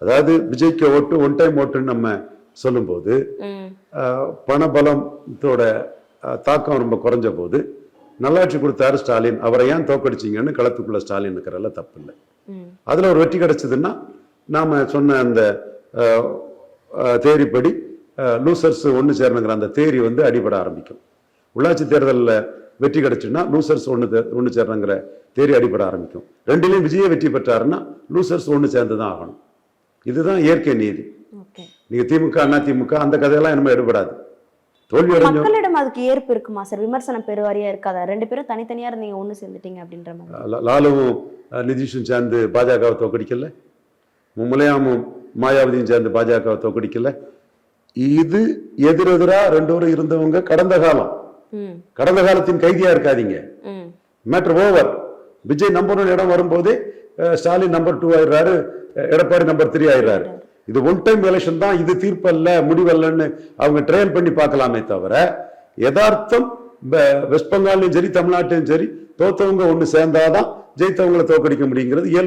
அதாவது விஜய்க்கு ஓட்டு ஒன் டைம் ஓட்டுன்னு நம்ம சொல்லும்போது பணபலத்தோட தாக்கம் ரொம்ப குறைஞ்ச போது நல்லாட்சி கொடுத்தாரு ஸ்டாலின், அவரை ஏன் தோக்கடிச்சிங்கன்னு களத்துக்குள்ள ஸ்டாலின் இருக்கிறல தப்பு இல்லை. அதுல ஒரு வெற்றி கிடைச்சதுன்னா நாம சொன்ன அந்த தேரிப்படி லூசர்ஸ் ஒன்று சேரணுங்கிற அந்த தேரி வந்து அடிபட ஆரம்பிக்கும். உள்ளாட்சி தேர்தலில் வெற்றி கிடைச்சுன்னா லூசர்ஸ் ஒன்று சேரணுங்கிற தேரி அடிபட ஆரம்பிக்கும். ரெண்டுலையும் விஜய வெற்றி பெற்றாருன்னா லூசர்ஸ் ஒன்று சேர்ந்து தான் ஆகணும். இதுதான் இயற்கை நீதி. நீங்க திமுக அண்ணா திமுக அந்த கதையெல்லாம் நம்ம எடுபடாது. மக்களிடம் அதுக்கு ஏற்பு இருக்குமா சார்? விமர்சனம் பெருவாரியா இருக்காதா? ரெண்டு பேரும் தனித்தனியா இருந்தீங்க ஒண்ணு சேர்ந்துட்டீங்க அப்படின்ற மாதிரி. லாலுவும் நிதிஷும் சேர்ந்து பாஜகவை தோக்கடிக்கல, முலையாமும் மாயாவதியும் சேர்ந்து பாஜகவை தோக்கடிக்கல. இது எதிரெதிரா ரெண்டு பேரும் இருந்தவங்க கடந்த காலத்தின் கைதியா இருக்காதீங்க. Matter over. விஜய் நம்பர் 1 இடம் வரும்போது ஸ்டாலின் நம்பர் 2 ஆயிடுறாரு, எடப்பாடி நம்பர் 3 ஆயிடுறாரு. இது ஒன் டைம் எலெக்ஷன் தான், இது தீர்ப்பல்ல முடிவல்லன்னு அவங்க ட்ரையல் பண்ணி பார்க்கலாமே தவிர யதார்த்தம் வெஸ்ட் பெங்காலையும் சரி தமிழ்நாட்டிலும் சரி தோத்தவங்க ஒன்று சேர்ந்தாதான் ஜெயித்தவங்களை தோக்கடிக்க முடியுங்கிறது இயல்பு.